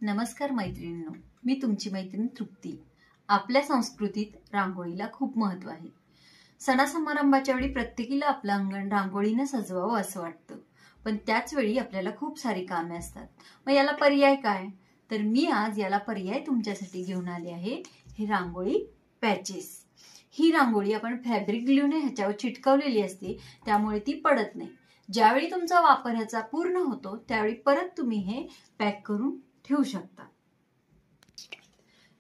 नमस्कार मैत्रिणींनो, मी तुमची मैत्रीण तृप्ती। आपल्या संस्कृतीत रांगोळीला खूप महत्त्व आहे। सणासमारंभाच्या वेळी प्रत्येकीला आपलं अंगण रांगोळीने सजवावं असं वाटतं, पण त्याच वेळी आपल्याला खूप सारी कामे असतात। मग याला पर्याय काय? तर मी आज याला पर्याय तुमच्यासाठी घेऊन आले आहे। हे रांगोळी पॅचेस। ही रांगोळी आपण फॅब्रिक ग्लूने ह्याच्यावर चिटकवलेली असते, त्यामुळे ती पडत नाही। ज्यावेळी तुमचा वापर ह्याचा पूर्ण होतो त्यावेळी परत तुम्ही हे पॅक करून ठेवू शकता।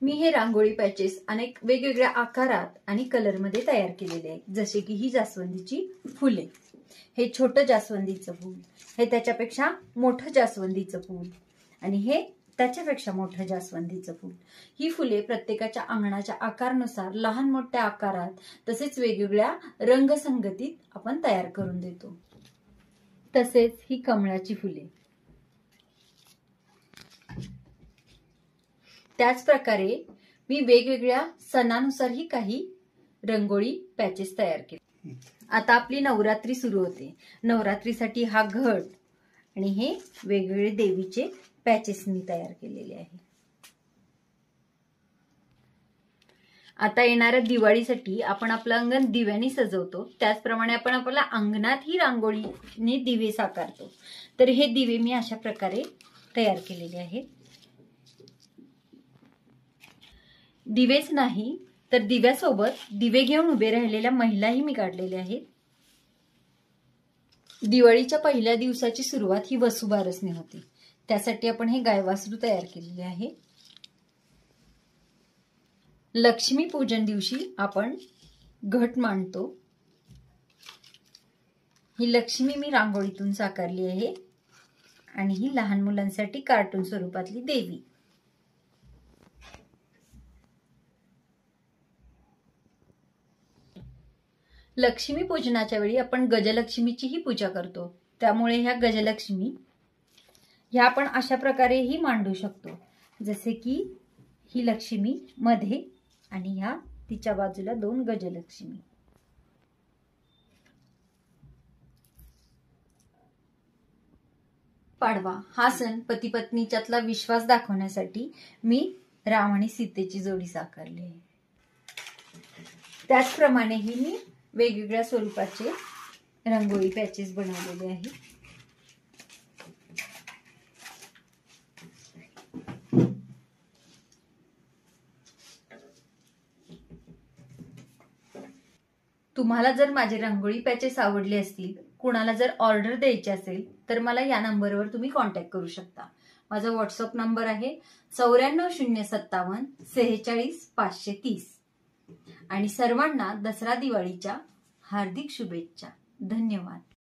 मी हे रांगोळी पॅचेस अनेक वेगवेगळ्या आकारात आणि कलर मध्ये तयार केलेले आहेत, जसे की ही जास्वंदीची फुले, हे छोटं जास्वंदीचं फूल, हे त्याच्यापेक्षा मोठं जास्वंदीचं फूल आणि हे त्याच्यापेक्षा मोठं जास्वंदीचं फूल। ही फुले प्रत्येकाच्या अंगणाच्या आकारानुसार लहान मोठ्या आकारात तसेच वेगवेगळ्या रंगसंगतीत आपण तयार करून देतो। तसेच ही कमळाची फुले। त्याच प्रकारे मी वेगवेगळ्या सणानुसार ही काही रंगोळी पॅचेस तयार केले। आता आपली नवरात्री सुरू होते। नवरात्रीसाठी हा घट आणि हे वेगवेगळे देवीचे पॅचेस मी तयार केलेले आहे। आता येणाऱ्या दिवाळीसाठी आपण आपलं अंगण दिव्यांनी सजवतो, त्याचप्रमाणे आपण आपल्या अंगणात ही रांगोळीने दिवे साकारतो। तर हे दिवे मी अशा प्रकारे तयार केलेले आहेत। दिवेच नाही तर दिव्यासोबत दिवे घेऊन उभे राहिलेल्या महिलाही मी काढलेल्या आहेत। दिवाळीच्या पहिल्या दिवसाची सुरुवात ही वसुबारसने होते, त्यासाठी आपण हे गायवासरू तयार केलेले आहे। लक्ष्मी पूजन दिवशी आपण घट मांडतो। ही लक्ष्मी मी रांगोळीतून साकारली आहे आणि ही लहान मुलांसाठी कार्टून स्वरूपातली देवी। लक्ष्मी पूजनाच्या वेळी आपण गजलक्ष्मीचीही पूजा करतो, त्यामुळे ह्या गजलक्ष्मी ह्या आपण अशा प्रकारेही मांडू शकतो, जसे की ही लक्ष्मी मध्ये आणि ह्या तिच्या बाजूला दोन गजलक्ष्मी। पाडवा हा सण पती पत्नीच्यातला विश्वास दाखवण्यासाठी मी राम आणि सीतेची जोडी साकारली आहे। त्याचप्रमाणे ही मी वेगवेगळ्या स्वरूपाचे रांगोळी पॅचेस बनवलेले आहेत। तुम्हाला जर माझे रांगोळी पॅचेस आवडले असतील, कुणाला जर ऑर्डर द्यायची असेल तर मला या नंबरवर तुम्ही कॉन्टॅक्ट करू शकता। माझा व्हॉट्सअप नंबर आहे 94 057 46 530 आणि सर्वांना दसरा दिवाळीच्या हार्दिक शुभेच्छा। धन्यवाद।